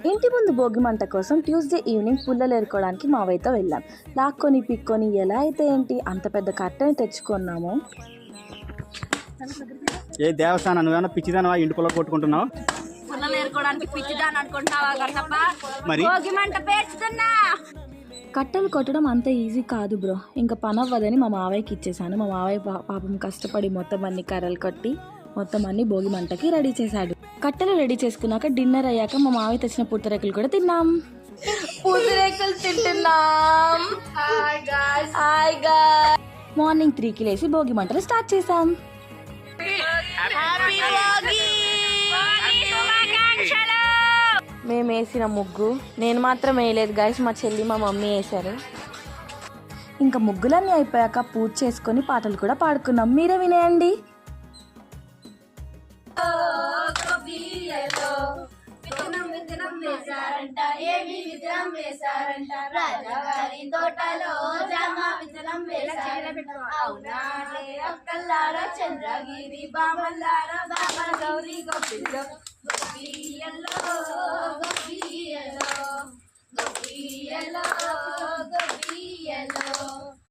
ఇంటి ముందు భోగి మంట కోసం ట్యూస్డే ఈవినింగ్ పుల్లలు ఏరుకోవడానికి మావయ్యతో వెళ్ళాం. లాక్కొని పిక్కొని ఎలా అయితే ఏంటి అంత పెద్ద కట్టెని తెచ్చుకున్నాము. ఏ దేవస్థానం నువ్వేమన్నా పిచ్చిదానవా ఇంటి పొలం కొట్టుకుంటున్నావు? పుల్లలు ఏరుకోవడానికి పిచ్చిదాని అనుకుంటున్నావా? మరి భోగి మంట పేర్చుతున్నా. కట్టెలు కొట్టడం అంత ఈజీ కాదు బ్రో. ఇంకా పని అవ్వదని మా మావయ్యకి ఇచ్చేసాను. మా మావయ్య పాపం కష్టపడి మొత్తం అన్ని కర్రలు కట్టి మొత్తం అన్ని భోగి మంటకి రెడీ చేశాడు. కట్టెలు రెడీ చేసుకున్నాక డిన్నర్ అయ్యాక మా మావయ్య తెచ్చిన పూతరేకులు కూడా తిన్నాం. పూతరేకులు తింటున్నాం. మార్నింగ్ 3కి లేసి భోగి మంటలు స్టార్ట్ చేసాం. మేము వేసిన ముగ్గు నేను మాత్రం వేయలేదు గైస్, మా చెల్లి మా మమ్మీ వేశారు. ఇంకా ముగ్గులన్నీ అయిపోయాక పూజ చేసుకొని పాటలు కూడా పాడుకున్నాం. మీరే వినేయండి. విత్తనం వేశారంట, ఏమి విత్తనం వేశారంట, రాజాగారి తోటలో జామ విత్తనం వేశారంట. అవునాడే అక్కల్లారా చంద్రగిరి బామల్లారా బామ గౌరీ గోపిల్లో గోపియల్లో గోపి